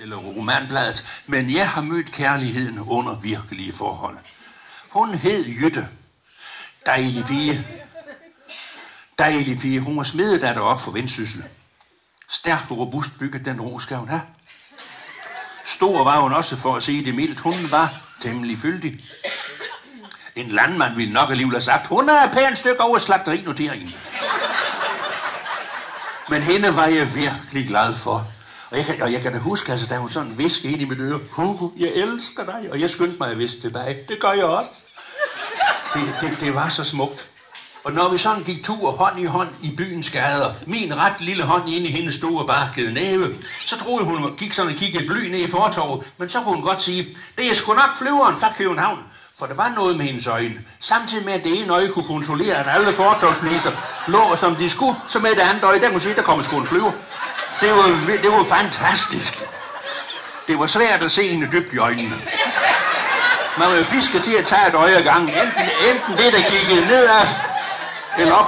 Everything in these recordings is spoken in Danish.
eller romanbladet, men jeg har mødt kærligheden under virkelige forhold. Hun hed Jytte. Dejlig pige. Dejlig pige. Hun var smededatter op for Vendsyssel. Stærkt og robust bygget den ro, skal hun have. Stor var hun også, for at sige det mildt. Hun var temmelig fyldig. En landmand ville nok alligevel have sagt, hun er et pænt stykke over slagterinoteringen. Men hende var jeg virkelig glad for. Og jeg kan da huske, altså, da hun sådan viskede ind i mit øre, Hugo, jeg elsker dig. Og jeg skyndte mig at viske tilbage. Det gør jeg også. Det var så smukt. Og når vi sådan gik tur hånd i hånd i byens gader, min ret lille hånd ind i hendes store barkede næve, så troede hun gik sådan og kiggede bly ned i fortovet, men så kunne hun godt sige, det er sgu nok flyveren fra København. For der var noget med hendes øjne. Samtidig med, at det ene øje kunne kontrollere, at alle fortovslæser lå som de skulle, så med det andet øje, der kunne sige, der kommer sgu en flyver. Det var fantastisk. Det var svært at se hende dybt i øjnene. Man var jo pisket til at tage et øje ad gangen. Enten det, der kiggede nedad,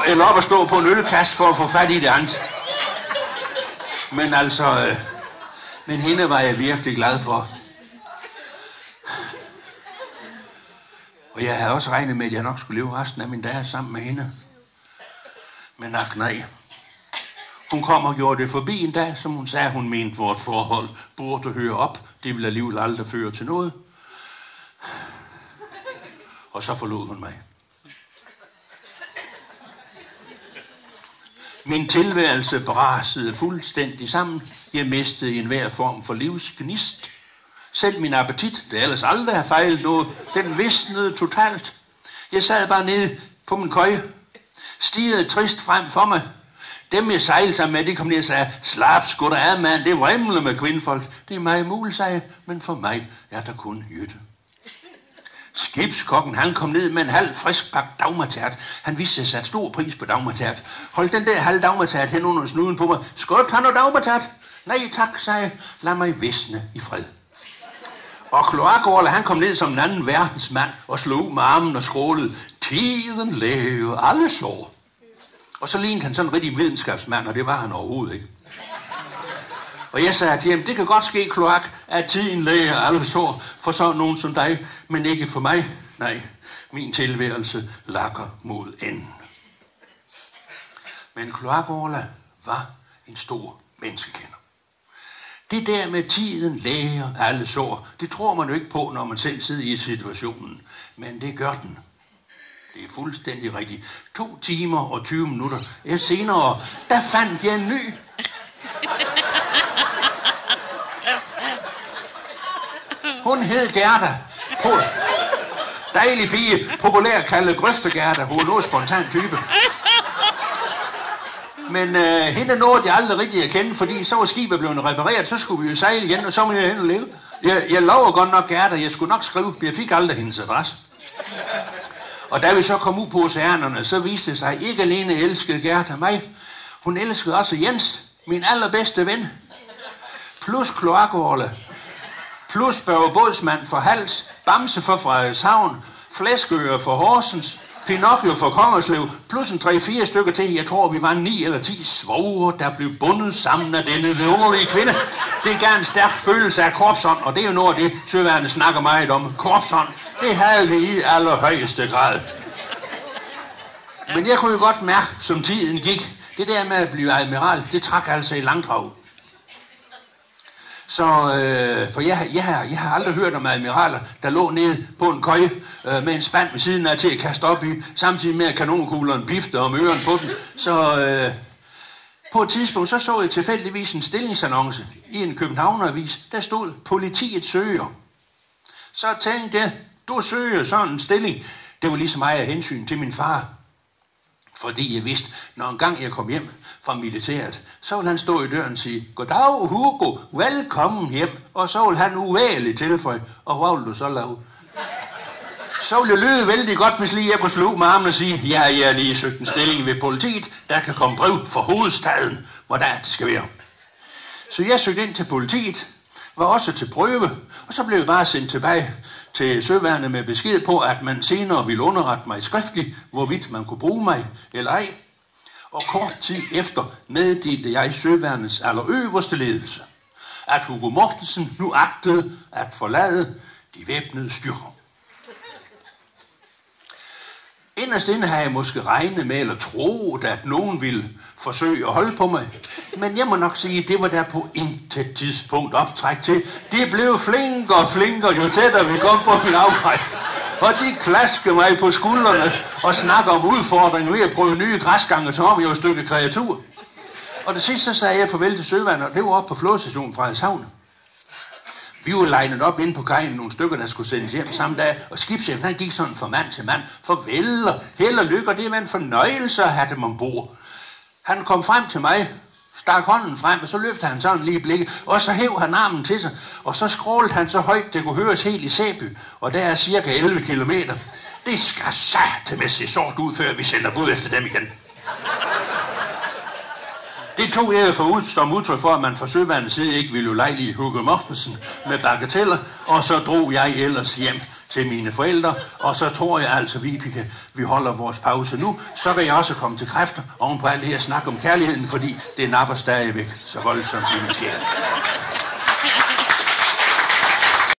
eller op og stå på en ølkasse for at få fat i det andet. Men altså, men hende var jeg virkelig glad for. Og jeg havde også regnet med, at jeg nok skulle leve resten af mine dage sammen med hende. Men nej. Hun kom og gjorde det forbi en dag, som hun sagde, hun mente, vort forhold burde høre op. Det ville alligevel aldrig føre til noget. Og så forlod hun mig. Min tilværelse brasede fuldstændig sammen. Jeg mistede enhver form for livsgnist. Selv min appetit, det ellers aldrig har fejlet noget, den visnede totalt. Jeg sad bare nede på min køje, stirrede trist frem for mig. Dem jeg sejlede sammen med, de kom ned og sagde, slap sgu da af, mand, det vrimler med kvindfolk. Det er mig muligt, sagde jeg, men for mig er der kun Jytte. Skibskokken, han kom ned med en halv frisk pakke dagmatert. Han viste sig sat stor pris på dagmatert. Hold den der halv dagmatert hen under snuden på mig. Skål, har du dagmatert? Nej tak, sagde jeg. Lad mig visne i fred. Og kloakorle, han kom ned som en anden verdensmand og slog ud med armen og skrålede. Tiden leve alle sår. Og så lignede han sådan en rigtig videnskabsmand, og det var han overhovedet ikke. Og jeg sagde til ham, det kan godt ske, kloak, at tiden læger alle sår for sådan nogen som dig, men ikke for mig. Nej, min tilværelse lakker mod enden. Men kloakorla var en stor menneskekender. Det der med tiden læger alle sår, det tror man jo ikke på, når man selv sidder i situationen. Men det gør den. Det er fuldstændig rigtigt. 2 timer og 20 minutter senere, der fandt jeg en ny. Hun hed Gerda. Dejlig pige, populær kaldet Grøftegerda. Hun var noget spontan type. Men hende nåede jeg aldrig rigtig at kende, fordi så var skibet blevet repareret, så skulle vi jo sejle igen, og så må jeg hen og leve. Jeg lover godt nok Gerda, jeg skulle nok skrive, jeg fik aldrig hendes adresse. Og da vi så kom ud på oceanerne, så viste det sig, ikke alene elskede Gerda mig, hun elskede også Jens, min allerbedste ven. Plus kloakorle, plus Børge Bådsmand for Hals, Bamse for Frederikshavn, Flæskøer for Horsens, Pinocchio for Kongerslev, plus en 3-4 stykker til. Jeg tror, vi var 9 eller 10 svogre, der blev bundet sammen af denne vidunderlige kvinde. Det gav en stærk følelse af korpsånd, og det er jo noget af det, søværende snakker meget om. Korpsånd, det havde vi i allerhøjeste grad. Men jeg kunne jo godt mærke, som tiden gik, det der med at blive admiral, det trak altså i langdrag. Så, for jeg har aldrig hørt om admiraler, der lå nede på en køje med en spand ved siden af til at kaste op i, samtidig med at kanonkuglerne pifte om ørerne på den. Så på et tidspunkt så jeg tilfældigvis en stillingsannonce i en københavneravis, der stod, politiet søger. Så tænkte jeg, du søger sådan en stilling. Det var ligesom mig af hensyn til min far. Fordi jeg vidste, når en gang jeg kom hjem fra militæret, så ville han stå i døren og sige, goddag Hugo, velkommen hjem. Og så ville han uvægeligt tilføje, og hvad vil du så lave? Så ville det lyde vældig godt, hvis lige jeg kunne slå med armen og sige, ja, jeg har lige søgt en stilling ved politiet, der kan komme brev fra hovedstaden, hvor der det skal være. Så jeg søgte ind til politiet, var også til prøve, og så blev jeg bare sendt tilbage til søværende med besked på, at man senere ville underrette mig skriftligt, hvorvidt man kunne bruge mig eller ej. Og kort tid efter meddelte jeg søværnets allerøverste ledelse, at Hugo Mortensen nu agtede at forlade de væbnede styrker. Inderst inde havde jeg måske regnet med eller troet, at nogen ville forsøge at holde på mig. Men jeg må nok sige, at det var der på intet tidspunkt optræk til. De blev flinkere og flinkere, jo tættere vi kom på min afrejse. Og de klaskede mig på skuldrene og snakker om udfordringen ved at prøve nye græsgange, som om jeg var et stykke kreatur. Og det sidste så sagde jeg farvel til søvand, og det var oppe på flådestationen fra Frederikshavn. Vi var legnet op inde på kajen nogle stykker, der skulle sendes hjem samme dag, og skibschefen han gik sådan fra mand til mand. Farvel og held og lykke, og det var en fornøjelse at have dem ombord. Han kom frem til mig, stak hånden frem, og så løftede han sådan lige blikket, og så hæv han armen til sig, og så skrålede han så højt, det kunne høres helt i Sæby, og der er cirka 11 kilometer. Det skal satme se sort ud, før vi sender bud efter dem igen. Det tog jeg som udtryk for, at man fra søvandets side ikke ville ulejlige Hugo Mortensen med bagateller, og så drog jeg ellers hjem til mine forældre, og så tror jeg altså, Vibeke, vi holder vores pause nu, så vil jeg også komme til kræfter oven på alt det her snak om kærligheden, fordi det napper stadigvæk så voldsomt i min sjæl.